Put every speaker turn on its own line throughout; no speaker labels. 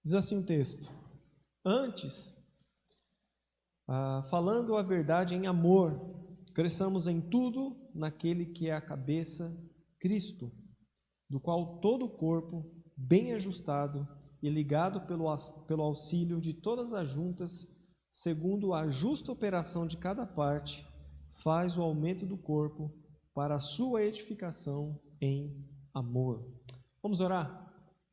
Diz assim o texto: antes, falando a verdade em amor, cresçamos em tudo naquele que é a cabeça, Cristo, do qual todo o corpo, bem ajustado e ligado pelo auxílio de todas as juntas, segundo a justa operação de cada parte, faz o aumento do corpo para a sua edificação em amor. Vamos orar?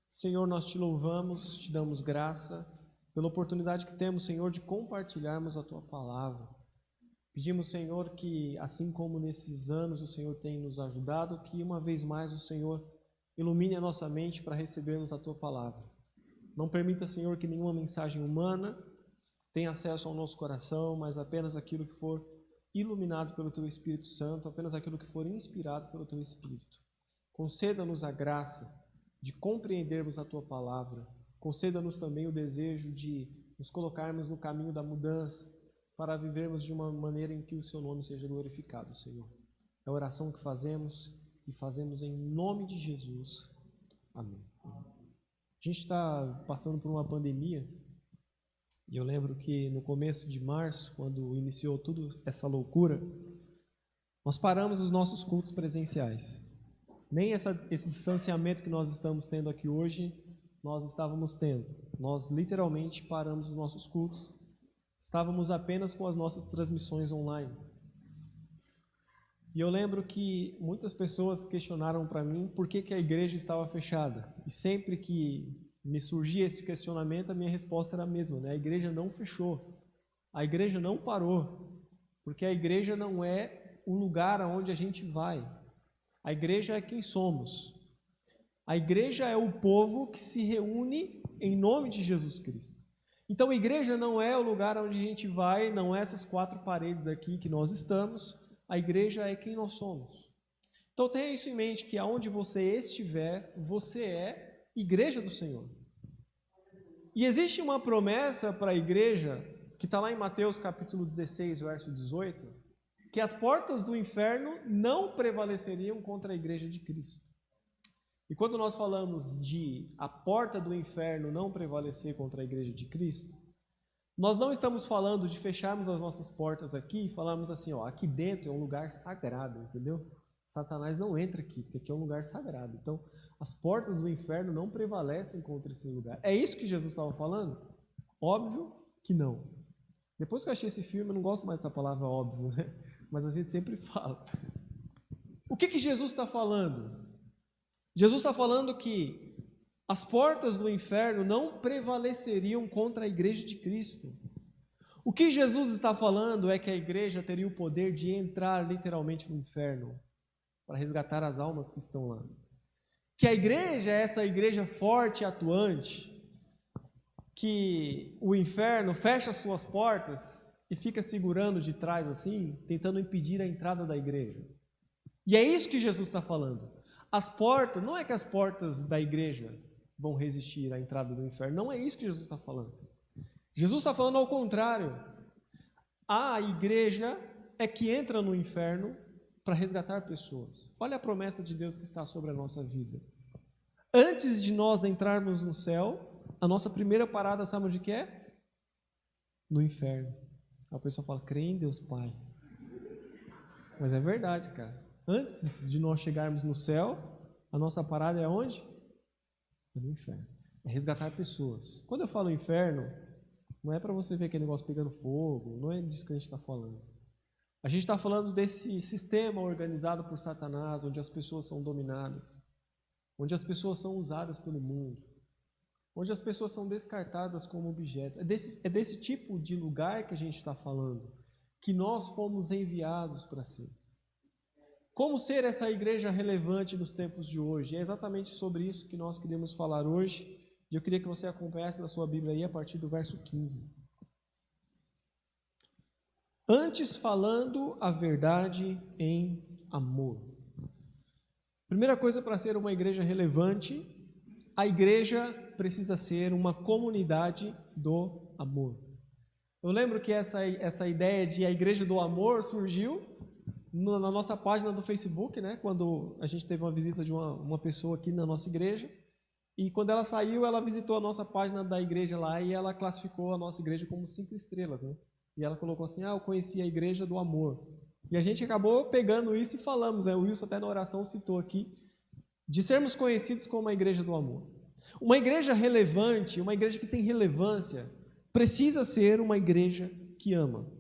Senhor, nós te louvamos, te damos graça pela oportunidade que temos, Senhor, de compartilharmos a Tua Palavra. Pedimos, Senhor, que assim como nesses anos o Senhor tem nos ajudado, que uma vez mais o Senhor ilumine a nossa mente para recebermos a Tua Palavra. Não permita, Senhor, que nenhuma mensagem humana tenha acesso ao nosso coração, mas apenas aquilo que for iluminado pelo Teu Espírito Santo, apenas aquilo que for inspirado pelo Teu Espírito. Conceda-nos a graça de compreendermos a Tua Palavra. Conceda-nos também o desejo de nos colocarmos no caminho da mudança para vivermos de uma maneira em que o Seu nome seja glorificado, Senhor. É a oração que fazemos e fazemos em nome de Jesus. Amém. A gente está passando por uma pandemia e eu lembro que no começo de março, quando iniciou toda essa loucura, nós paramos os nossos cultos presenciais. Nem esse distanciamento que nós estamos tendo aqui hoje, nós estávamos tendo. Nós literalmente paramos os nossos cultos. Estávamos apenas com as nossas transmissões online. E eu lembro que muitas pessoas questionaram para mim por que a igreja estava fechada. E sempre que me surgia esse questionamento, a minha resposta era a mesma, né? A igreja não fechou. A igreja não parou. Porque a igreja não é o lugar aonde a gente vai. A igreja é quem somos. A igreja é o povo que se reúne em nome de Jesus Cristo. Então a igreja não é o lugar onde a gente vai, não é essas 4 paredes aqui que nós estamos. A igreja é quem nós somos. Então tenha isso em mente, que aonde você estiver, você é igreja do Senhor. E existe uma promessa para a igreja, que está lá em Mateus capítulo 16, verso 18, que as portas do inferno não prevaleceriam contra a igreja de Cristo. E quando nós falamos de a porta do inferno não prevalecer contra a igreja de Cristo, nós não estamos falando de fecharmos as nossas portas aqui e falarmos assim, ó, aqui dentro é um lugar sagrado, entendeu? Satanás não entra aqui, porque aqui é um lugar sagrado. Então, as portas do inferno não prevalecem contra esse lugar. É isso que Jesus estava falando? Óbvio que não. Depois que eu achei esse filme, eu não gosto mais dessa palavra óbvio, né? Mas a gente sempre fala. O que Jesus está falando? Jesus está falando que as portas do inferno não prevaleceriam contra a igreja de Cristo. O que Jesus está falando é que a igreja teria o poder de entrar literalmente no inferno para resgatar as almas que estão lá. Que a igreja é essa igreja forte e atuante, que o inferno fecha as suas portas e fica segurando de trás assim, tentando impedir a entrada da igreja. E é isso que Jesus está falando. As portas, não é que as portas da igreja vão resistir à entrada do inferno, não é isso que Jesus está falando. Jesus está falando ao contrário. A igreja é que entra no inferno para resgatar pessoas. Olha a promessa de Deus que está sobre a nossa vida. Antes de nós entrarmos no céu, a nossa primeira parada, sabe onde que é? No inferno. A pessoa fala, crê em Deus Pai. Mas é verdade, cara. Antes de nós chegarmos no céu, a nossa parada é onde? É no inferno. É resgatar pessoas. Quando eu falo inferno, não é para você ver aquele negócio pegando fogo, não é disso que a gente está falando. A gente está falando desse sistema organizado por Satanás, onde as pessoas são dominadas, onde as pessoas são usadas pelo mundo, onde as pessoas são descartadas como objeto. É desse tipo de lugar que a gente está falando, que nós fomos enviados para ser. Como ser essa igreja relevante nos tempos de hoje? É exatamente sobre isso que nós queríamos falar hoje, e eu queria que você acompanhasse na sua Bíblia aí a partir do verso 15. Antes falando a verdade em amor. Primeira coisa para ser uma igreja relevante, a igreja precisa ser uma comunidade do amor. Eu lembro que essa ideia de a igreja do amor surgiu na nossa página do Facebook, né? Quando a gente teve uma visita de uma pessoa aqui na nossa igreja, E quando ela saiu, ela visitou a nossa página da igreja lá e ela classificou a nossa igreja como 5 estrelas, né? E ela colocou assim, eu conheci a igreja do amor. E a gente acabou pegando isso e falamos, né? O Wilson até na oração citou aqui, de sermos conhecidos como a igreja do amor. Uma igreja relevante, uma igreja que tem relevância, precisa ser uma igreja que ama.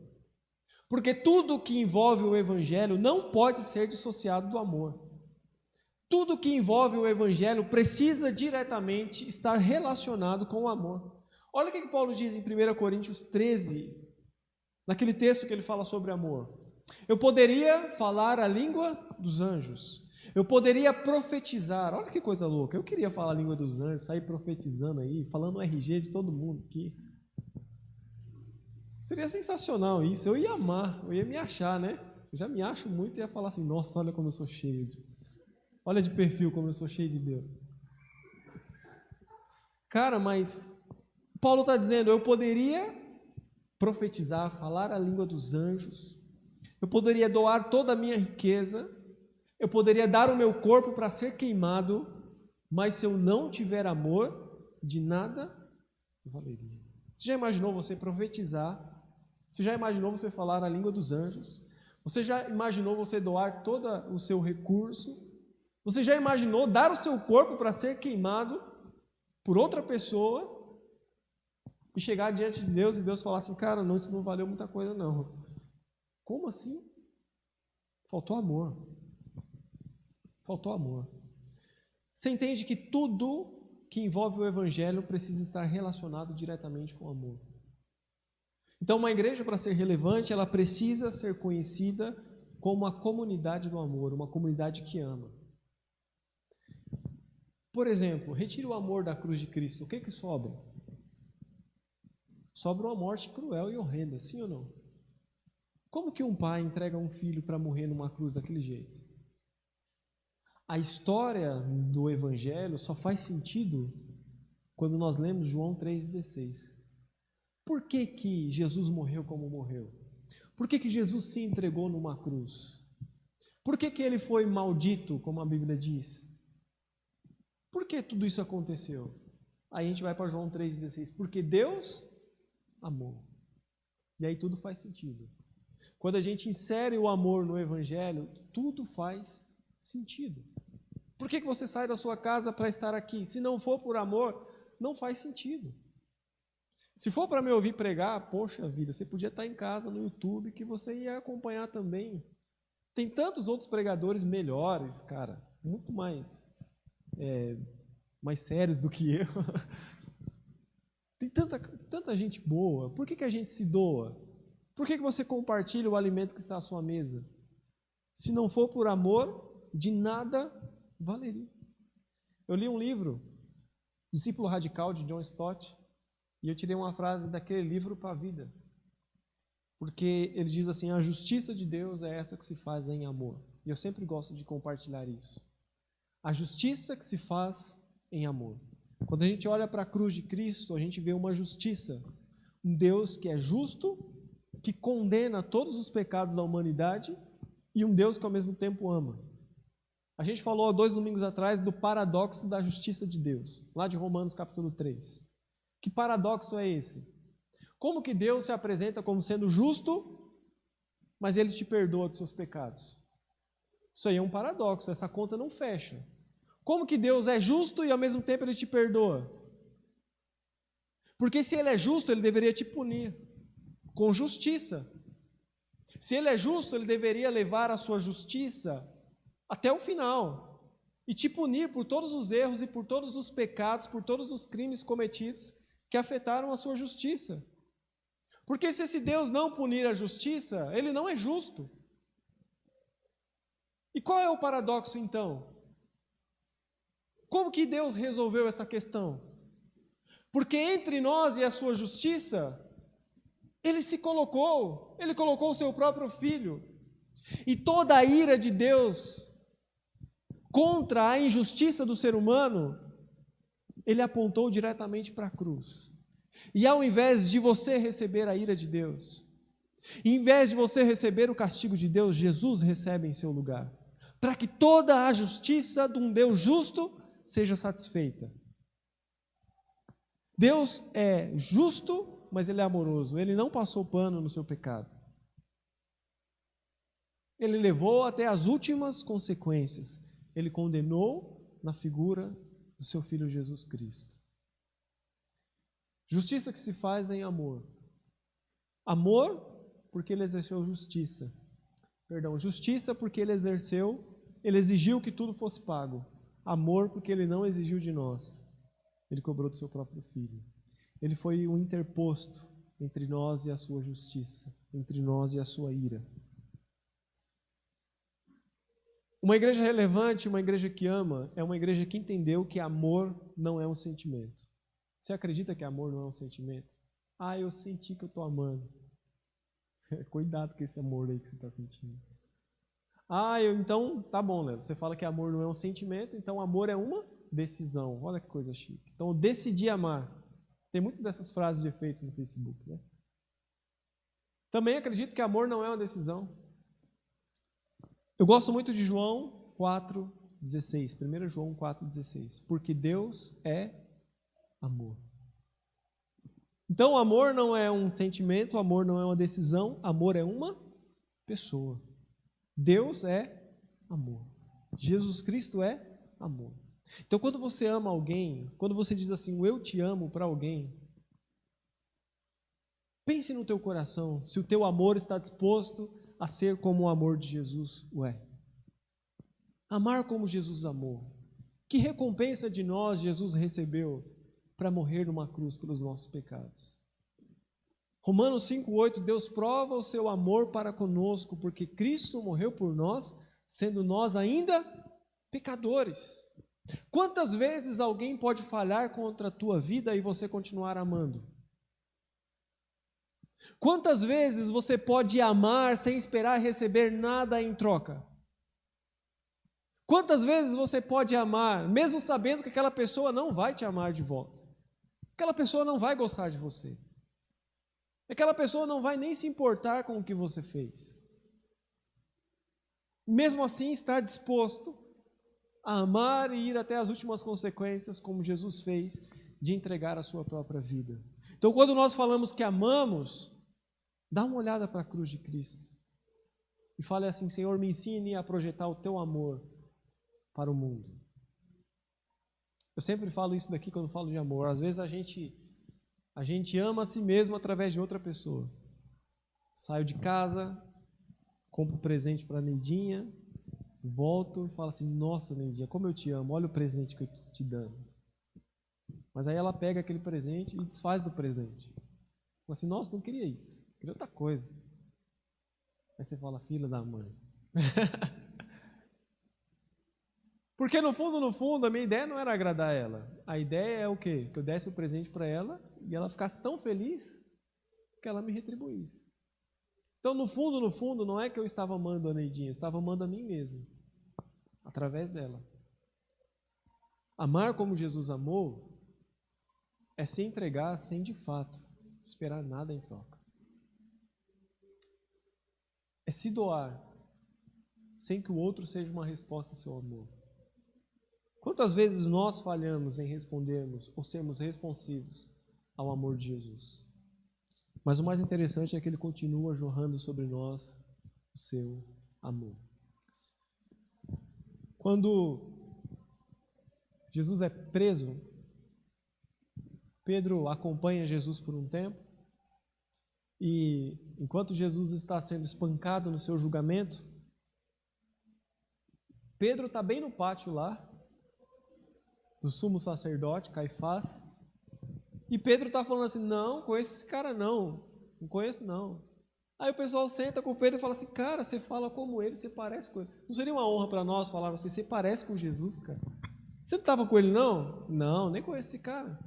Porque tudo que envolve o evangelho não pode ser dissociado do amor. Tudo que envolve o evangelho precisa diretamente estar relacionado com o amor. Olha o que Paulo diz em 1 Coríntios 13, naquele texto que ele fala sobre amor. Eu poderia falar a língua dos anjos. Eu poderia profetizar. Olha que coisa louca. Eu queria falar a língua dos anjos, sair profetizando aí, falando o RG de todo mundo aqui. Seria sensacional isso. Eu ia amar, eu ia me achar, né? Eu já me acho muito e ia falar assim, nossa, olha como eu sou cheio olha de perfil como eu sou cheio de Deus. Cara, mas Paulo está dizendo, eu poderia profetizar, falar a língua dos anjos, eu poderia doar toda a minha riqueza, eu poderia dar o meu corpo para ser queimado, mas se eu não tiver amor, de nada valeria. Você já imaginou você profetizar? Você já imaginou você falar a língua dos anjos? Você já imaginou você doar todo o seu recurso? Você já imaginou dar o seu corpo para ser queimado por outra pessoa e chegar diante de Deus e Deus falar assim, cara, não, isso não valeu muita coisa não. Como assim? Faltou amor. Faltou amor. Você entende que tudo que envolve o evangelho precisa estar relacionado diretamente com o amor. Então, uma igreja, para ser relevante, ela precisa ser conhecida como uma comunidade do amor, uma comunidade que ama. Por exemplo, retire o amor da cruz de Cristo, o que sobra? Sobra uma morte cruel e horrenda, sim ou não? Como que um pai entrega um filho para morrer numa cruz daquele jeito? A história do Evangelho só faz sentido quando nós lemos João 3,16. Por que que Jesus morreu como morreu? Por que que Jesus se entregou numa cruz? Por que que ele foi maldito, como a Bíblia diz? Por que tudo isso aconteceu? Aí a gente vai para João 3,16. Porque Deus amou. E aí tudo faz sentido. Quando a gente insere o amor no Evangelho, tudo faz sentido. Por que você sai da sua casa para estar aqui? Se não for por amor, não faz sentido. Se for para me ouvir pregar, poxa vida, você podia estar em casa no YouTube que você ia acompanhar também. Tem tantos outros pregadores melhores, cara, muito mais sérios do que eu. Tem tanta gente boa. Por que a gente se doa? Por que você compartilha o alimento que está à sua mesa? Se não for por amor, de nada valeria. Eu li um livro, Discípulo Radical, de John Stott, e eu tirei uma frase daquele livro para a vida. Porque ele diz assim, a justiça de Deus é essa que se faz em amor. E eu sempre gosto de compartilhar isso. A justiça que se faz em amor. Quando a gente olha para a cruz de Cristo, a gente vê uma justiça. Um Deus que é justo, que condena todos os pecados da humanidade e um Deus que ao mesmo tempo ama. A gente falou há 2 domingos atrás do paradoxo da justiça de Deus, lá de Romanos capítulo 3. Que paradoxo é esse? Como que Deus se apresenta como sendo justo, mas Ele te perdoa dos seus pecados? Isso aí é um paradoxo, essa conta não fecha. Como que Deus é justo e ao mesmo tempo Ele te perdoa? Porque se Ele é justo, Ele deveria te punir com justiça. Se Ele é justo, Ele deveria levar a sua justiça até o final e te punir por todos os erros e por todos os pecados, por todos os crimes cometidos que afetaram a sua justiça. Porque se esse Deus não punir a justiça, Ele não é justo. E qual é o paradoxo então? Como que Deus resolveu essa questão? Porque entre nós e a sua justiça, Ele se colocou, Ele colocou o seu próprio Filho. E toda a ira de Deus contra a injustiça do ser humano, Ele apontou diretamente para a cruz. E ao invés de você receber a ira de Deus, em vez de você receber o castigo de Deus, Jesus recebe em seu lugar, para que toda a justiça de um Deus justo seja satisfeita. Deus é justo, mas Ele é amoroso. Ele não passou pano no seu pecado. Ele levou até as últimas consequências. Ele condenou na figura do seu Filho Jesus Cristo. Justiça que se faz em amor. Amor porque Ele exerceu justiça. Justiça porque Ele exigiu que tudo fosse pago. Amor porque Ele não exigiu de nós. Ele cobrou do seu próprio Filho. Ele foi o interposto entre nós e a sua justiça, entre nós e a sua ira. Uma igreja relevante, uma igreja que ama, é uma igreja que entendeu que amor não é um sentimento. Você acredita que amor não é um sentimento? Eu senti que eu estou amando. Cuidado com esse amor aí que você está sentindo. Então, tá bom, Léo. Você fala que amor não é um sentimento, então amor é uma decisão. Olha que coisa chique. Então, eu decidi amar. Tem muitas dessas frases de efeito no Facebook, né? Também acredito que amor não é uma decisão. Eu gosto muito de João 4,16. 1 João 4,16. Porque Deus é amor. Então, amor não é um sentimento, amor não é uma decisão, amor é uma pessoa. Deus é amor. Jesus Cristo é amor. Então, quando você ama alguém, quando você diz assim, eu te amo para alguém, pense no teu coração, se o teu amor está disposto a ser como o amor de Jesus o é. Amar como Jesus amou. Que recompensa de nós Jesus recebeu para morrer numa cruz pelos nossos pecados? Romanos 5,8, Deus prova o seu amor para conosco, porque Cristo morreu por nós, sendo nós ainda pecadores. Quantas vezes alguém pode falhar contra a tua vida e você continuar amando? Quantas vezes você pode amar sem esperar receber nada em troca? Quantas vezes você pode amar, mesmo sabendo que aquela pessoa não vai te amar de volta? Aquela pessoa não vai gostar de você. Aquela pessoa não vai nem se importar com o que você fez. Mesmo assim, estar disposto a amar e ir até as últimas consequências, como Jesus fez, de entregar a sua própria vida. Então, quando nós falamos que amamos, dá uma olhada para a cruz de Cristo e fale assim, Senhor, me ensine a projetar o teu amor para o mundo. Eu sempre falo isso daqui quando falo de amor. Às vezes a gente ama a si mesmo através de outra pessoa. Saio de casa, compro presente para a Neidinha, volto e falo assim, nossa, Neidinha, como eu te amo, olha o presente que eu estou te dando. Mas aí ela pega aquele presente e desfaz do presente. Fala assim, nossa, não queria isso, queria outra coisa. Aí você fala, filha da mãe. Porque no fundo, a minha ideia não era agradar ela. A ideia é o quê? Que eu desse o presente para ela e ela ficasse tão feliz que ela me retribuísse. Então, no fundo, não é que eu estava amando a Neidinha, eu estava amando a mim mesmo, através dela. Amar como Jesus amou é se entregar sem, de fato, esperar nada em troca. É se doar sem que o outro seja uma resposta ao seu amor. Quantas vezes nós falhamos em respondermos ou sermos responsivos ao amor de Jesus? Mas o mais interessante é que Ele continua jorrando sobre nós o seu amor. Quando Jesus é preso, Pedro acompanha Jesus por um tempo e enquanto Jesus está sendo espancado no seu julgamento, Pedro está bem no pátio lá, do sumo sacerdote, Caifás, e Pedro está falando assim, não conheço esse cara não conheço não. Aí o pessoal senta com o Pedro e fala assim, cara, você fala como ele, você parece com ele. Não seria uma honra para nós falar assim, você parece com Jesus, cara? Você não estava com ele não? Não, nem conheço esse cara.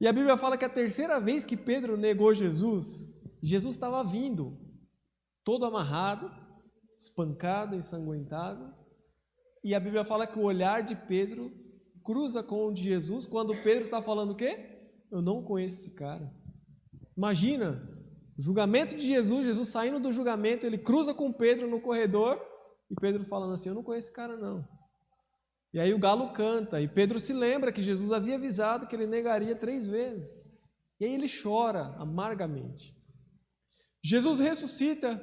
E a Bíblia fala que a terceira vez que Pedro negou Jesus, Jesus estava vindo, todo amarrado, espancado, ensanguentado, e a Bíblia fala que o olhar de Pedro cruza com o de Jesus, quando Pedro está falando o quê? Eu não conheço esse cara. Imagina, o julgamento de Jesus, Jesus saindo do julgamento, ele cruza com Pedro no corredor, e Pedro falando assim, eu não conheço esse cara não. E aí o galo canta, e Pedro se lembra que Jesus havia avisado que ele negaria 3 vezes. E aí ele chora amargamente. Jesus ressuscita,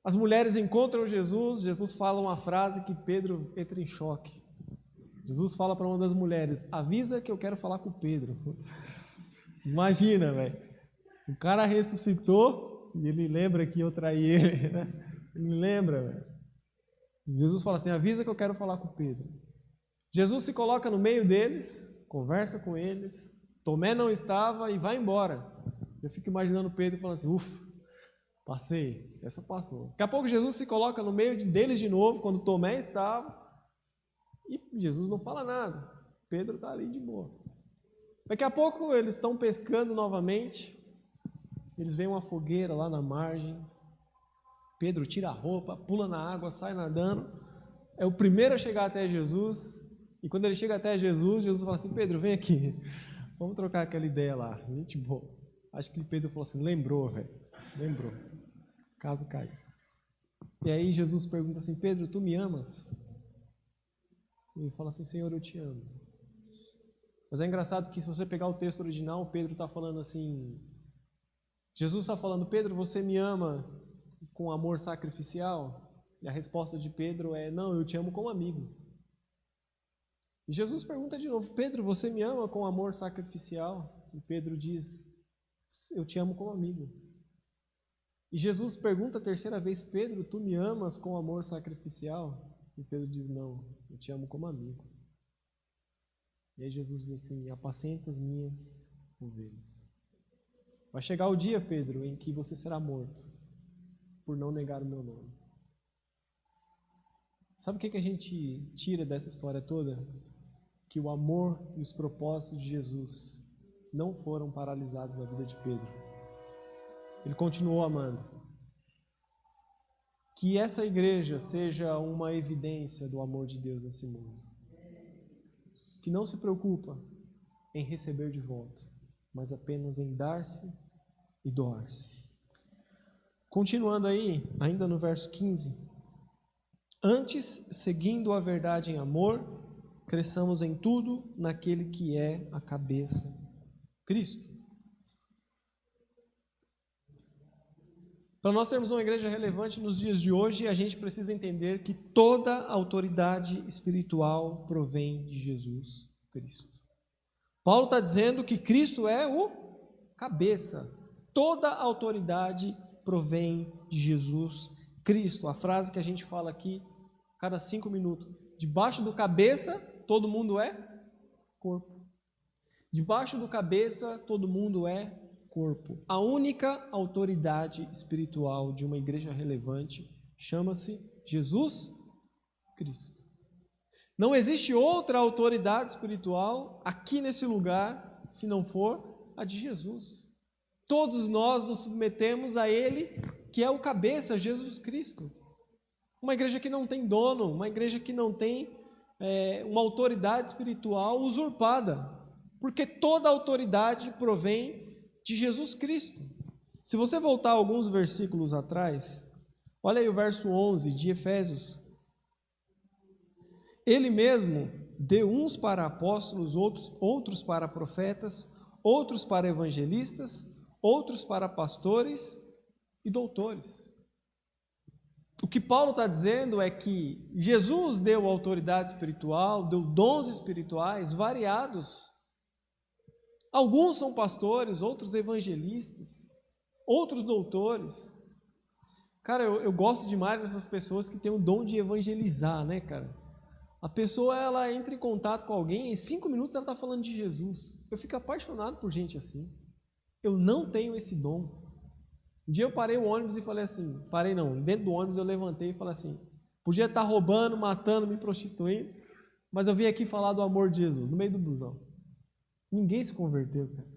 as mulheres encontram Jesus, Jesus fala uma frase que Pedro entra em choque. Jesus fala para uma das mulheres, avisa que eu quero falar com Pedro. Imagina, velho, o cara ressuscitou e ele lembra que eu traí ele, né? Ele lembra, velho. Jesus fala assim, avisa que eu quero falar com Pedro. Jesus se coloca no meio deles, conversa com eles, Tomé não estava e vai embora. Eu fico imaginando Pedro falando assim, ufa, passei, essa passou. Daqui a pouco Jesus se coloca no meio deles de novo, quando Tomé estava, e Jesus não fala nada. Pedro está ali de boa. Daqui a pouco eles estão pescando novamente, eles veem uma fogueira lá na margem, Pedro tira a roupa, pula na água, sai nadando, é o primeiro a chegar até Jesus, e quando ele chega até Jesus, Jesus fala assim, Pedro, vem aqui, vamos trocar aquela ideia lá, gente boa. Acho que Pedro falou assim, lembrou, velho, lembrou, caso caiu. E aí Jesus pergunta assim, Pedro, tu me amas? E ele fala assim, Senhor, eu te amo. Mas é engraçado que se você pegar o texto original, Pedro está falando assim, Jesus está falando, Pedro, você me ama com amor sacrificial? E a resposta de Pedro é, não, eu te amo como amigo. E Jesus pergunta de novo, Pedro, você me ama com amor sacrificial? E Pedro diz, eu te amo como amigo. E Jesus pergunta a terceira vez, Pedro, tu me amas com amor sacrificial? E Pedro diz, não, eu te amo como amigo. E aí Jesus diz assim, apacenta as minhas ovelhas. Vai chegar o dia, Pedro, em que você será morto, por não negar o meu nome. Sabe o que a gente tira dessa história toda? Que o amor e os propósitos de Jesus não foram paralisados na vida de Pedro. Ele continuou amando. Que essa igreja seja uma evidência do amor de Deus nesse mundo. Que não se preocupa em receber de volta, mas apenas em dar-se e doar-se. Continuando aí, ainda no verso 15. Antes, seguindo a verdade em amor, cresçamos em tudo naquele que é a cabeça, Cristo. Para nós termos uma igreja relevante nos dias de hoje, a gente precisa entender que toda autoridade espiritual provém de Jesus Cristo. Paulo está dizendo que Cristo é o cabeça. Toda autoridade provém de Jesus Cristo. A frase que a gente fala aqui, cada 5 minutos. Debaixo do cabeça, todo mundo é corpo. Debaixo do cabeça, todo mundo é corpo. A única autoridade espiritual de uma igreja relevante chama-se Jesus Cristo. Não existe outra autoridade espiritual aqui nesse lugar, se não for a de Jesus. Todos nós nos submetemos a Ele, que é o cabeça, Jesus Cristo. Uma igreja que não tem dono, uma igreja que não tem uma autoridade espiritual usurpada, porque toda autoridade provém de Jesus Cristo. Se você voltar alguns versículos atrás, olha aí o verso 11 de Efésios. Ele mesmo deu uns para apóstolos, outros para profetas, outros para evangelistas, outros para pastores e doutores. O que Paulo está dizendo é que Jesus deu autoridade espiritual, deu dons espirituais variados. Alguns são pastores, outros evangelistas, outros doutores. Cara, eu gosto demais dessas pessoas que têm o dom de evangelizar, né, cara? A pessoa, ela entra em contato com alguém, em 5 minutos ela está falando de Jesus. Eu fico apaixonado por gente assim. Eu não tenho esse dom. Um dia eu parei o ônibus e falei assim, parei não, dentro do ônibus eu levantei e falei assim, podia estar roubando, matando, me prostituindo, mas eu vim aqui falar do amor de Jesus, no meio do busão. Ninguém se converteu, cara.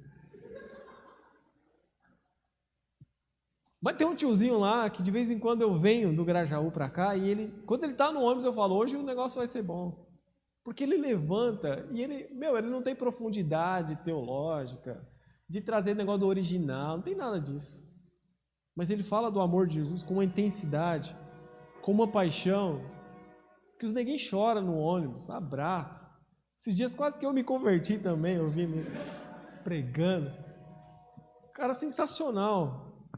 Mas tem um tiozinho lá que de vez em quando eu venho do Grajaú para cá e ele, quando ele está no ônibus eu falo, hoje o negócio vai ser bom. Porque ele levanta e ele não tem profundidade teológica, de trazer negócio do original, não tem nada disso. Mas ele fala do amor de Jesus com uma intensidade, com uma paixão. que os neguinhos choram no ônibus, abraça. Esses dias quase que eu me converti também, ouvindo ele pregando. Cara, sensacional.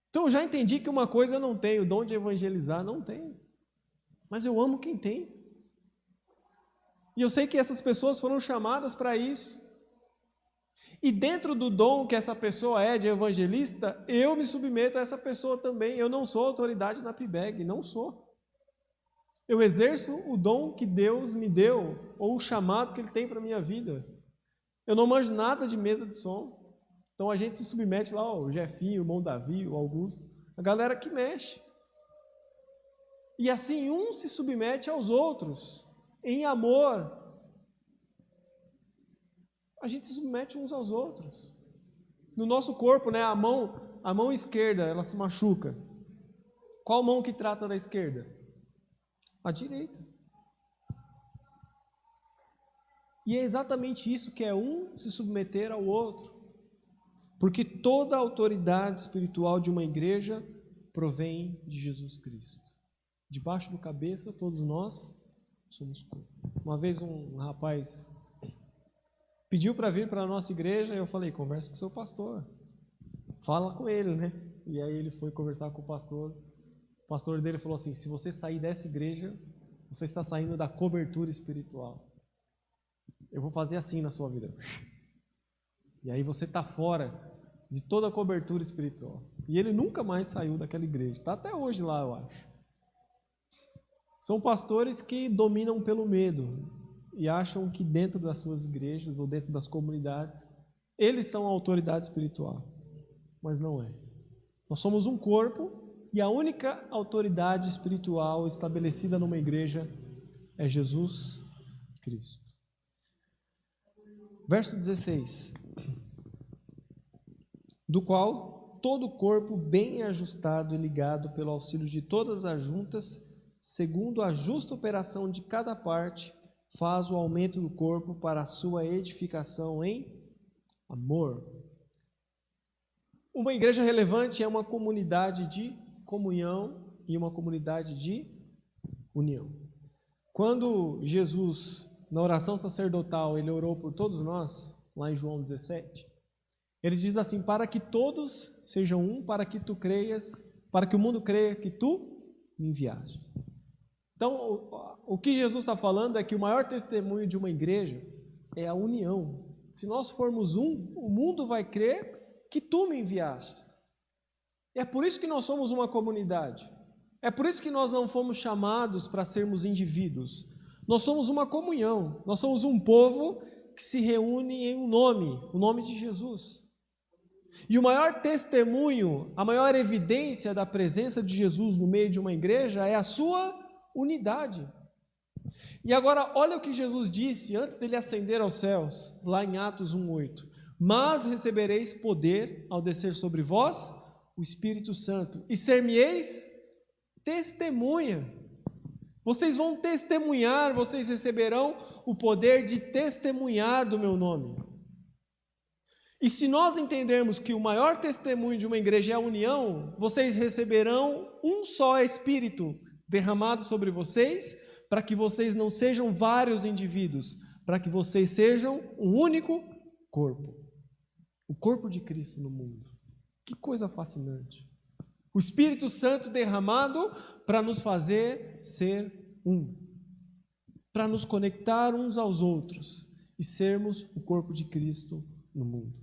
Então eu já entendi que uma coisa eu não tenho, o dom de evangelizar, não tenho. Mas eu amo quem tem. E eu sei que essas pessoas foram chamadas para isso. E dentro do dom que essa pessoa é de evangelista, eu me submeto a essa pessoa também. Eu não sou autoridade na PIBEG, não sou. Eu exerço o dom que Deus me deu, ou o chamado que Ele tem para a minha vida. Eu não manjo nada de mesa de som. Então a gente se submete lá, o Jefinho, o irmão Davi, o Augusto, a galera que mexe. E assim um se submete aos outros, em amor. A gente se submete uns aos outros. No nosso corpo, né, a mão esquerda, ela se machuca. Qual mão que trata da esquerda? A direita. E é exatamente isso que é um se submeter ao outro. Porque toda a autoridade espiritual de uma igreja provém de Jesus Cristo. Debaixo do cabeça, todos nós somos corpo. Uma vez um rapaz pediu para vir para a nossa igreja, e eu falei, conversa com o seu pastor. Fala com ele, né? E aí ele foi conversar com o pastor. O pastor dele falou assim, se você sair dessa igreja, você está saindo da cobertura espiritual. Eu vou fazer assim na sua vida. E aí você está fora de toda a cobertura espiritual. E ele nunca mais saiu daquela igreja. Está até hoje lá, eu acho. São pastores que dominam pelo medo e acham que dentro das suas igrejas ou dentro das comunidades, eles são a autoridade espiritual. Mas não é. Nós somos um corpo e a única autoridade espiritual estabelecida numa igreja é Jesus Cristo. Verso 16. Do qual todo o corpo bem ajustado e ligado pelo auxílio de todas as juntas, segundo a justa operação de cada parte, faz o aumento do corpo para a sua edificação em amor. Uma igreja relevante é uma comunidade de comunhão e uma comunidade de união. Quando Jesus, na oração sacerdotal, ele orou por todos nós, lá em João 17, ele diz assim, para que todos sejam um, para que tu creias, para que o mundo creia que tu me enviaste. Então, o que Jesus está falando é que o maior testemunho de uma igreja é a união. Se nós formos um, o mundo vai crer que tu me enviaste. É por isso que nós somos uma comunidade. É por isso que nós não fomos chamados para sermos indivíduos. Nós somos uma comunhão. Nós somos um povo que se reúne em um nome, o nome de Jesus. E o maior testemunho, a maior evidência da presença de Jesus no meio de uma igreja é a sua unidade. E agora, olha o que Jesus disse antes dele ascender aos céus, lá em Atos 1:8. Mas recebereis poder ao descer sobre vós o Espírito Santo, e ser-me-eis testemunha. Vocês vão testemunhar, vocês receberão o poder de testemunhar do meu nome. E se nós entendermos que o maior testemunho de uma igreja é a união, vocês receberão um só Espírito derramado sobre vocês, para que vocês não sejam vários indivíduos, para que vocês sejam um único corpo. O corpo de Cristo no mundo. Que coisa fascinante. O Espírito Santo derramado para nos fazer ser um, para nos conectar uns aos outros e sermos o corpo de Cristo no mundo.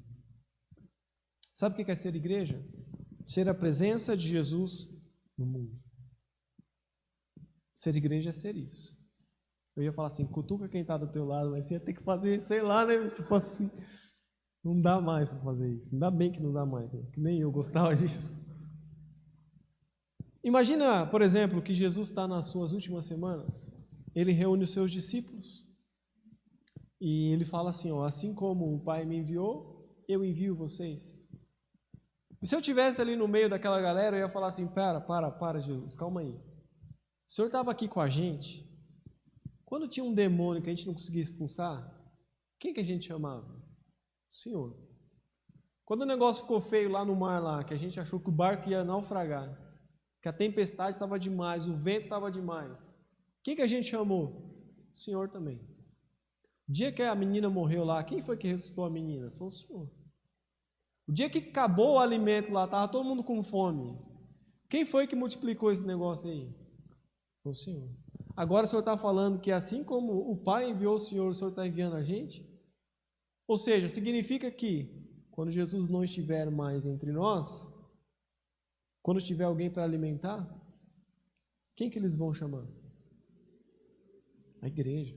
Sabe o que é ser igreja? Ser a presença de Jesus no mundo. Ser igreja é ser isso. Eu ia falar assim, cutuca quem está do teu lado, mas você ia ter que fazer, sei lá, né? Tipo assim, não dá mais para fazer isso. Ainda bem que não dá mais, né? Que nem eu gostava disso. Imagina, por exemplo, que Jesus está nas suas últimas semanas, ele reúne os seus discípulos e ele fala assim, ó, assim como o Pai me enviou, eu envio vocês. E se eu estivesse ali no meio daquela galera, eu ia falar assim, para, Jesus, calma aí. O Senhor estava aqui com a gente, quando tinha um demônio que a gente não conseguia expulsar, quem que a gente chamava? O Senhor. Quando o negócio ficou feio lá no mar, lá, que a gente achou que o barco ia naufragar, que a tempestade estava demais, o vento estava demais, Quem que a gente chamou? O Senhor também. O dia que a menina morreu lá, quem foi que ressuscitou a menina? Foi o Senhor. O dia que acabou o alimento lá, estava todo mundo com fome. Quem foi que multiplicou esse negócio aí? Foi o Senhor. Agora o Senhor está falando que assim como o Pai enviou o Senhor está enviando a gente? Ou seja, significa que quando Jesus não estiver mais entre nós, quando tiver alguém para alimentar, quem que eles vão chamar? A igreja.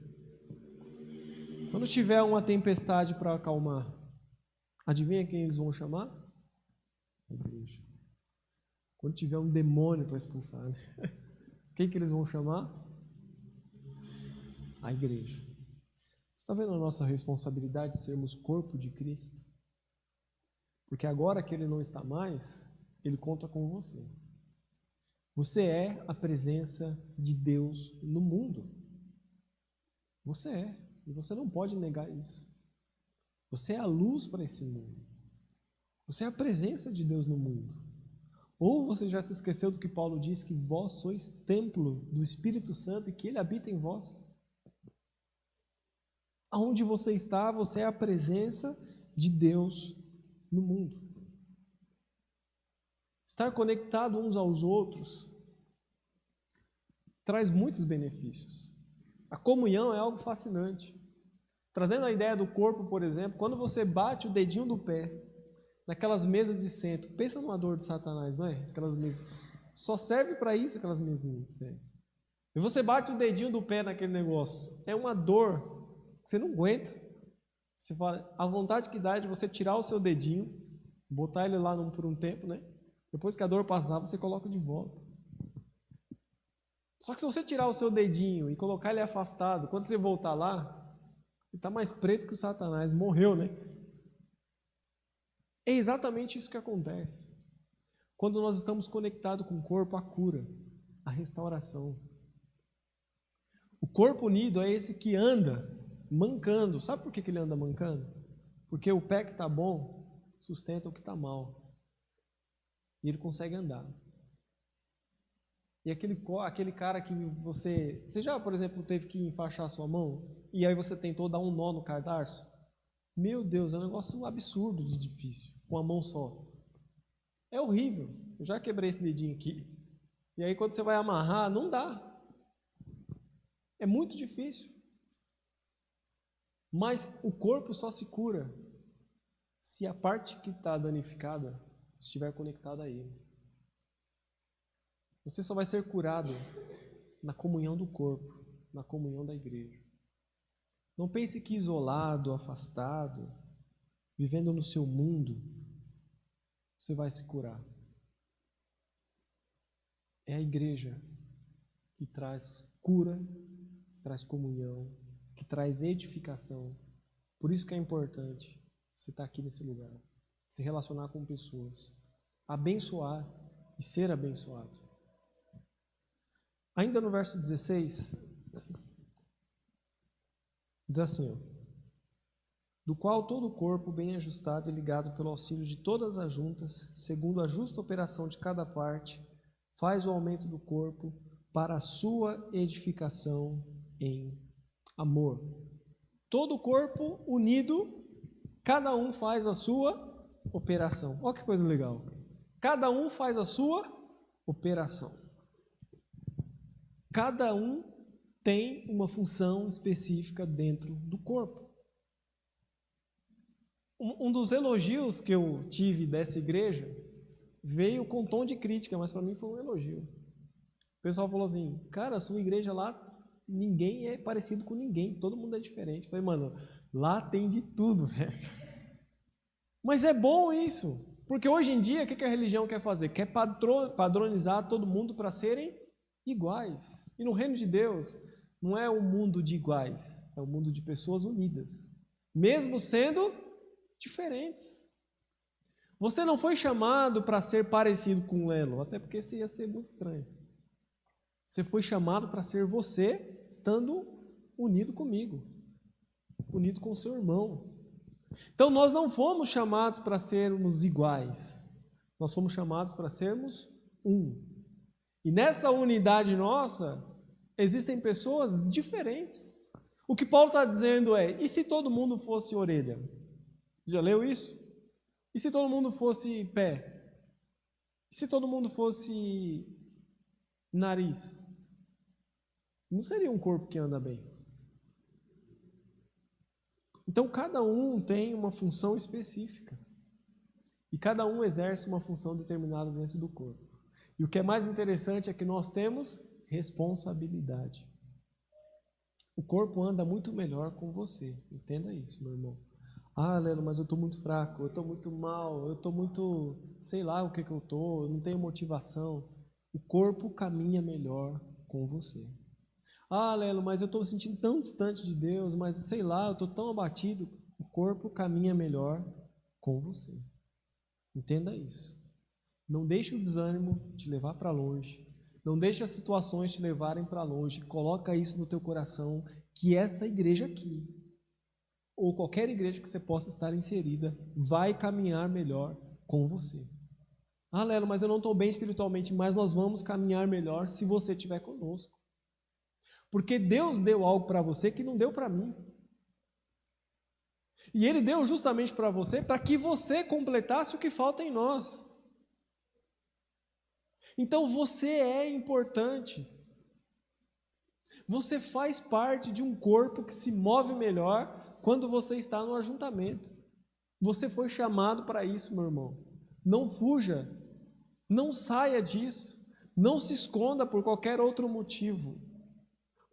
Quando tiver uma tempestade para acalmar, adivinha quem eles vão chamar? A igreja. Quando tiver um demônio para expulsar, né? Quem que eles vão chamar? A igreja. Você está vendo a nossa responsabilidade de sermos corpo de Cristo? Porque agora que Ele não está mais, Ele conta com você. Você é a presença de Deus no mundo. Você é. E você não pode negar isso. Você é a luz para esse mundo. Você é a presença de Deus no mundo. Ou você já se esqueceu do que Paulo diz, que vós sois templo do Espírito Santo e que Ele habita em vós? Aonde você está, você é a presença de Deus no mundo. Estar conectado uns aos outros traz muitos benefícios. A comunhão é algo fascinante. Trazendo a ideia do corpo, por exemplo, quando você bate o dedinho do pé naquelas mesas de centro, pensa numa dor de Satanás, não é? Aquelas mesas. Só serve para isso aquelas mesinhas de centro. E você bate o dedinho do pé naquele negócio. É uma dor que você não aguenta. Você fala, a vontade que dá é de você tirar o seu dedinho, botar ele lá por um tempo, né? Depois que a dor passar, você coloca de volta. Só que se você tirar o seu dedinho e colocar ele afastado, quando você voltar lá, ele está mais preto que o Satanás, morreu, né? É exatamente isso que acontece. Quando nós estamos conectados com o corpo, a cura, a restauração. O corpo unido é esse que anda mancando. Sabe por que ele anda mancando? Porque o pé que está bom sustenta o que está mal. E ele consegue andar. E aquele cara que você já, por exemplo, teve que enfaixar a sua mão e aí você tentou dar um nó no cadarço? Meu Deus, é um negócio absurdo de difícil, com a mão só. É horrível. Eu já quebrei esse dedinho aqui. E aí quando você vai amarrar, não dá. É muito difícil. Mas o corpo só se cura se a parte que está danificada estiver conectada a ele. Você só vai ser curado na comunhão do corpo, na comunhão da igreja. Não pense que isolado, afastado, vivendo no seu mundo, você vai se curar. É a igreja que traz cura, que traz comunhão, que traz edificação. Por isso que é importante você estar aqui nesse lugar, se relacionar com pessoas, abençoar e ser abençoado. Ainda no verso 16, diz assim, do qual todo o corpo bem ajustado e ligado pelo auxílio de todas as juntas, segundo a justa operação de cada parte, faz o aumento do corpo para a sua edificação em amor. Todo o corpo unido, cada um faz a sua operação. Olha que coisa legal. Cada um faz a sua operação. Cada um tem uma função específica dentro do corpo. Um dos elogios que eu tive dessa igreja veio com tom de crítica, mas para mim foi um elogio. O pessoal falou assim, cara, a sua igreja lá, ninguém é parecido com ninguém, todo mundo é diferente. Eu falei, mano, lá tem de tudo, velho. Mas é bom isso, porque hoje em dia, o que a religião quer fazer? Quer padronizar todo mundo para serem iguais. E no reino de Deus, não é um mundo de iguais, é um mundo de pessoas unidas, mesmo sendo diferentes. Você não foi chamado para ser parecido com o Lelo, até porque isso ia ser muito estranho. Você foi chamado para ser você, estando unido comigo, unido com o seu irmão. Então nós não fomos chamados para sermos iguais, nós fomos chamados para sermos um. E nessa unidade nossa, Existem pessoas diferentes. O que Paulo está dizendo é, e se todo mundo fosse orelha? Já leu isso? E se todo mundo fosse pé? E se todo mundo fosse nariz? Não seria um corpo que anda bem. Então, cada um tem uma função específica. E cada um exerce uma função determinada dentro do corpo. E o que é mais interessante é que nós temos responsabilidade. O corpo anda muito melhor com você. Entenda isso, meu irmão. Ah, Leno, mas eu estou muito fraco, eu estou muito mal, eu estou muito, sei lá o que eu estou, eu não tenho motivação. O corpo caminha melhor com você. Ah, Leno, mas eu estou me sentindo tão distante de Deus, mas sei lá, eu estou tão abatido. O corpo caminha melhor com você. Entenda isso. Não deixe o desânimo te levar para longe. Não deixe as situações te levarem para longe. Coloca isso no teu coração, que essa igreja aqui, ou qualquer igreja que você possa estar inserida, vai caminhar melhor com você. Ah, Lelo, mas eu não estou bem espiritualmente, mas nós vamos caminhar melhor se você estiver conosco. Porque Deus deu algo para você que não deu para mim. E Ele deu justamente para você, para que você completasse o que falta em nós. Então você é importante. Você faz parte de um corpo que se move melhor quando você está no ajuntamento. Você foi chamado para isso, meu irmão. Não fuja, não saia disso, não se esconda por qualquer outro motivo.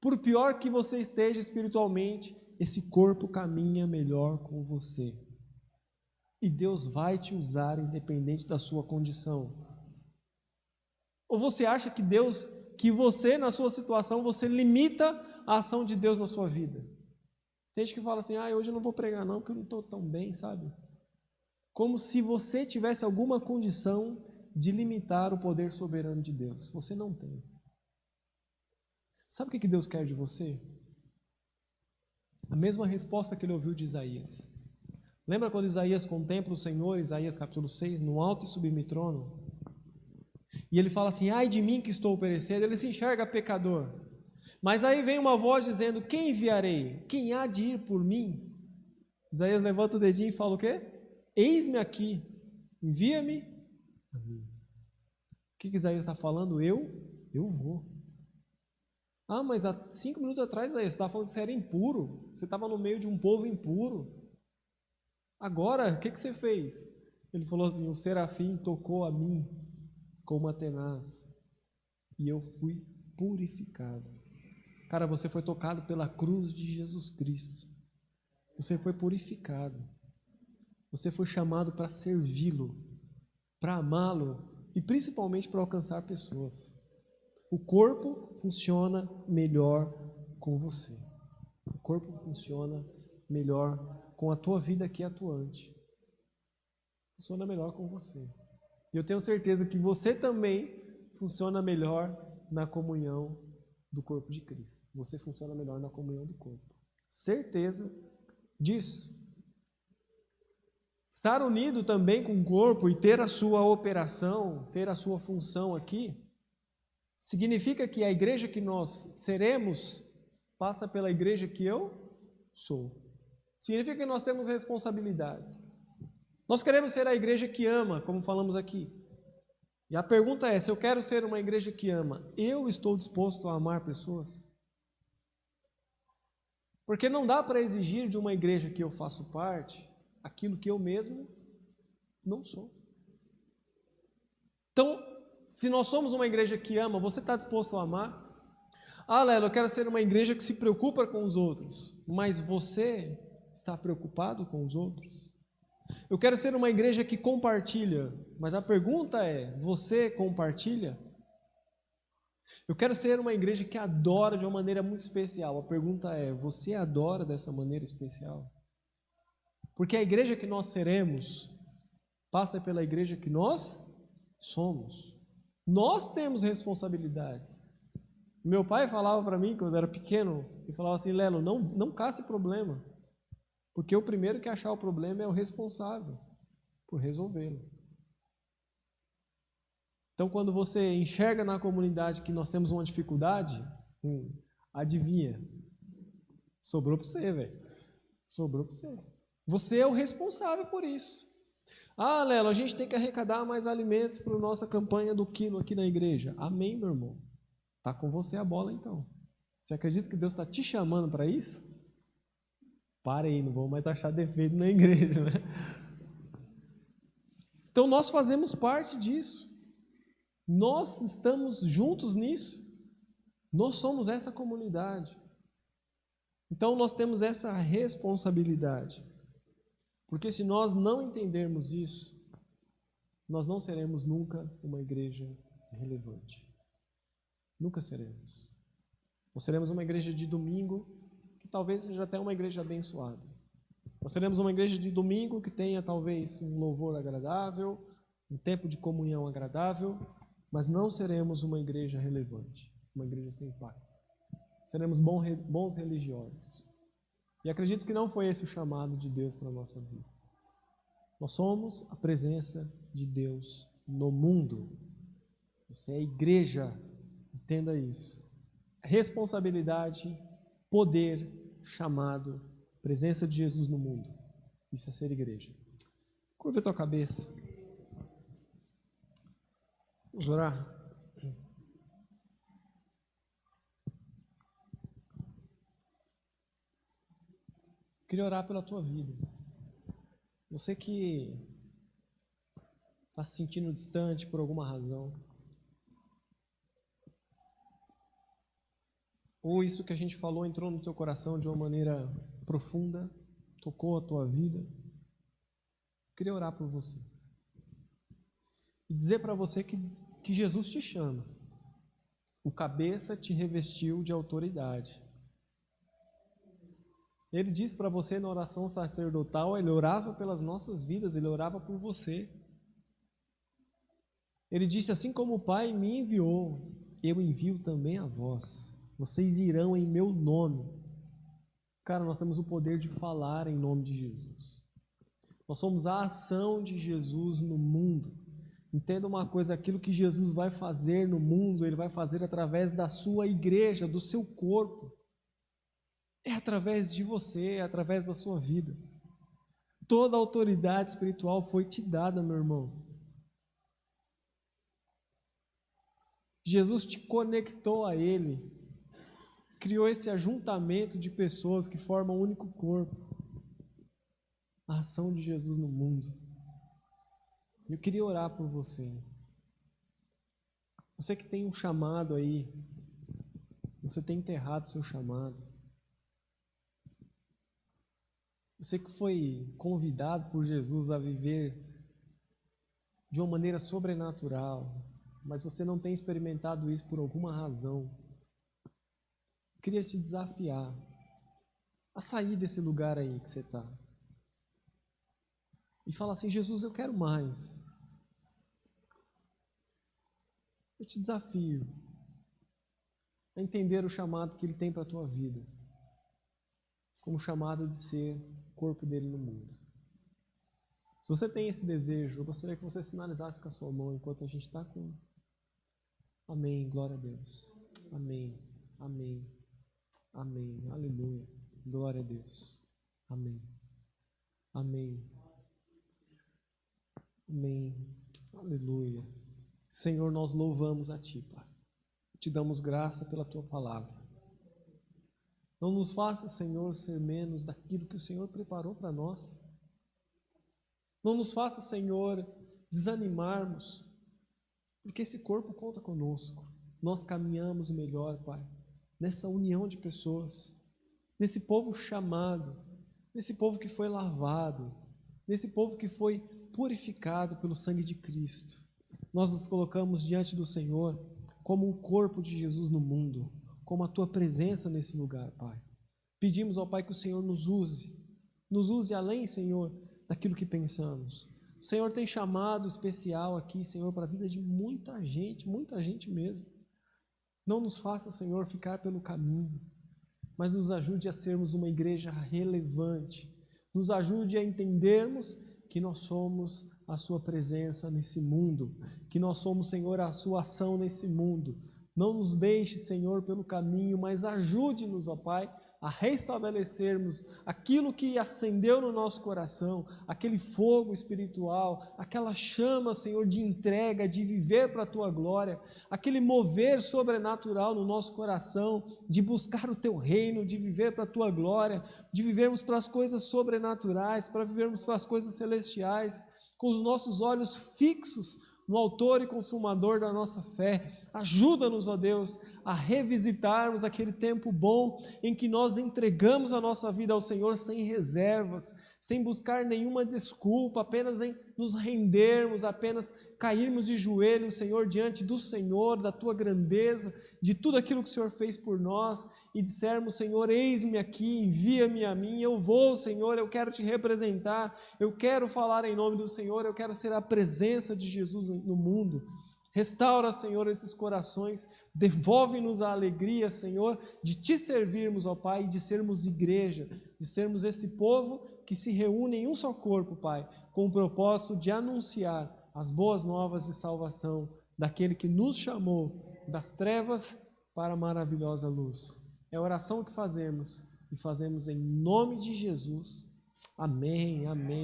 Por pior que você esteja espiritualmente, esse corpo caminha melhor com você. E Deus vai te usar independente da sua condição. Ou você acha que que você na sua situação, você limita a ação de Deus na sua vida? Tem gente que fala assim, hoje eu não vou pregar não, porque eu não estou tão bem, sabe? Como se você tivesse alguma condição de limitar o poder soberano de Deus. Você não tem. Sabe o que Deus quer de você? A mesma resposta que ele ouviu de Isaías. Lembra quando Isaías contempla o Senhor, Isaías capítulo 6, no alto e sublime trono? E ele fala assim, ai de mim que estou perecendo, ele se enxerga pecador. Mas aí vem uma voz dizendo, quem enviarei? Quem há de ir por mim? Isaías levanta o dedinho e fala o quê? Eis-me aqui, envia-me a mim. O que Isaías está falando? Eu vou. Ah, mas há 5 minutos atrás, Isaías, você estava falando que você era impuro, você estava no meio de um povo impuro. Agora, o que você fez? Ele falou assim, o serafim tocou a mim como uma tenaz, e eu fui purificado. Cara, você foi tocado pela cruz de Jesus Cristo. Você foi purificado. Você foi chamado para servi-lo, para amá-lo e principalmente para alcançar pessoas. O corpo funciona melhor com você. O corpo funciona melhor com a tua vida aqui atuante. Funciona melhor com você. E eu tenho certeza que você também funciona melhor na comunhão do corpo de Cristo. Você funciona melhor na comunhão do corpo. Certeza disso. Estar unido também com o corpo e ter a sua operação, ter a sua função aqui, significa que a igreja que nós seremos passa pela igreja que eu sou. Significa que nós temos responsabilidades. Nós queremos ser a igreja que ama, como falamos aqui. E a pergunta é, se eu quero ser uma igreja que ama, eu estou disposto a amar pessoas? Porque não dá para exigir de uma igreja que eu faço parte aquilo que eu mesmo não sou. Então, se nós somos uma igreja que ama, você está disposto a amar? Ah, Lelo, eu quero ser uma igreja que se preocupa com os outros, mas você está preocupado com os outros? Eu quero ser uma igreja que compartilha, mas a pergunta é, você compartilha? Eu quero ser uma igreja que adora de uma maneira muito especial. A pergunta é, você adora dessa maneira especial? Porque a igreja que nós seremos passa pela igreja que nós somos. Nós temos responsabilidades. Meu pai falava para mim, quando eu era pequeno, ele falava assim, Lelo, não caça problema, porque o primeiro que achar o problema é o responsável por resolvê-lo. Então, quando você enxerga na comunidade que nós temos uma dificuldade, Adivinha? Sobrou para você, velho. Sobrou para você. Você é o responsável por isso. Ah, Lelo, a gente tem que arrecadar mais alimentos para a nossa campanha do quilo aqui na igreja. Amém, meu irmão. Tá com você a bola, então. Você acredita que Deus está te chamando para isso? Para aí, não vou mais achar defeito na igreja, né? Então nós fazemos parte disso. Nós estamos juntos nisso. Nós somos essa comunidade. Então nós temos essa responsabilidade. Porque se nós não entendermos isso, nós não seremos nunca uma igreja relevante. Nunca seremos. Nós seremos uma igreja de domingo, que talvez seja até uma igreja abençoada. Nós seremos uma igreja de domingo que tenha talvez um louvor agradável, um tempo de comunhão agradável, mas não seremos uma igreja relevante, uma igreja sem impacto. Seremos bons religiosos. E acredito que não foi esse o chamado de Deus para a nossa vida. Nós somos a presença de Deus no mundo. Você é igreja, entenda isso. Responsabilidade, poder, chamado, presença de Jesus no mundo. Isso é ser igreja. Curva a tua cabeça. Vamos orar. Queria orar pela tua vida. Você que está se sentindo distante por alguma razão, ou isso que a gente falou entrou no teu coração de uma maneira profunda, tocou a tua vida, queria orar por você. E dizer para você que Jesus te chama. O cabeça te revestiu de autoridade. Ele disse para você na oração sacerdotal, ele orava pelas nossas vidas, ele orava por você. Ele disse, assim como o Pai me enviou, eu envio também a vós. Vocês irão em meu nome. Cara, nós temos o poder de falar em nome de Jesus. Nós somos a ação de Jesus no mundo. Entenda uma coisa, aquilo que Jesus vai fazer no mundo, Ele vai fazer através da sua igreja, do seu corpo. É através de você, é através da sua vida. Toda a autoridade espiritual foi te dada, meu irmão. Jesus te conectou a Ele, criou esse ajuntamento de pessoas que formam um único corpo. A ação de Jesus no mundo. Eu queria orar por você. Você que tem um chamado aí, você tem enterrado seu chamado. Você que foi convidado por Jesus a viver de uma maneira sobrenatural, mas você não tem experimentado isso por alguma razão. Eu queria te desafiar a sair desse lugar aí que você está. E falar assim, Jesus, eu quero mais. Eu te desafio a entender o chamado que Ele tem para a tua vida, como chamado de ser corpo dele no mundo. Se você tem esse desejo, eu gostaria que você sinalizasse com a sua mão enquanto a gente está com... Amém, glória a Deus. Amém, amém, amém, aleluia, glória a Deus. Amém, amém, amém, aleluia. Senhor, nós louvamos a Ti, Pai. Te damos graça pela Tua palavra. Não nos faça, Senhor, ser menos daquilo que o Senhor preparou para nós. Não nos faça, Senhor, desanimarmos, porque esse corpo conta conosco. Nós caminhamos melhor, Pai, nessa união de pessoas, nesse povo chamado, nesse povo que foi lavado, nesse povo que foi purificado pelo sangue de Cristo. Nós nos colocamos diante do Senhor como o corpo de Jesus no mundo, como a Tua presença nesse lugar, Pai. Pedimos ao Pai que o Senhor nos use além, Senhor, daquilo que pensamos. O Senhor tem chamado especial aqui, Senhor, para a vida de muita gente mesmo. Não nos faça, Senhor, ficar pelo caminho, mas nos ajude a sermos uma igreja relevante. Nos ajude a entendermos que nós somos a Sua presença nesse mundo, que nós somos, Senhor, a Sua ação nesse mundo. Não nos deixe, Senhor, pelo caminho, mas ajude-nos, ó Pai, a restabelecermos aquilo que acendeu no nosso coração, aquele fogo espiritual, aquela chama, Senhor, de entrega, de viver para a Tua glória, aquele mover sobrenatural no nosso coração, de buscar o Teu reino, de viver para a Tua glória, de vivermos para as coisas sobrenaturais, para vivermos para as coisas celestiais, com os nossos olhos fixos no autor e consumador da nossa fé. Ajuda-nos, ó Deus, a revisitarmos aquele tempo bom em que nós entregamos a nossa vida ao Senhor sem reservas, sem buscar nenhuma desculpa, apenas em nos rendermos, apenas cairmos de joelhos, Senhor, diante do Senhor, da Tua grandeza, de tudo aquilo que o Senhor fez por nós, e dissermos, Senhor, eis-me aqui, envia-me a mim, eu vou, Senhor, eu quero Te representar, eu quero falar em nome do Senhor, eu quero ser a presença de Jesus no mundo. Restaura, Senhor, esses corações, devolve-nos a alegria, Senhor, de Te servirmos, ó Pai, e de sermos igreja, de sermos esse povo que se reúne em um só corpo, Pai, com o propósito de anunciar as boas novas de salvação daquele que nos chamou das trevas para a maravilhosa luz. É a oração que fazemos, e fazemos em nome de Jesus. Amém, amém.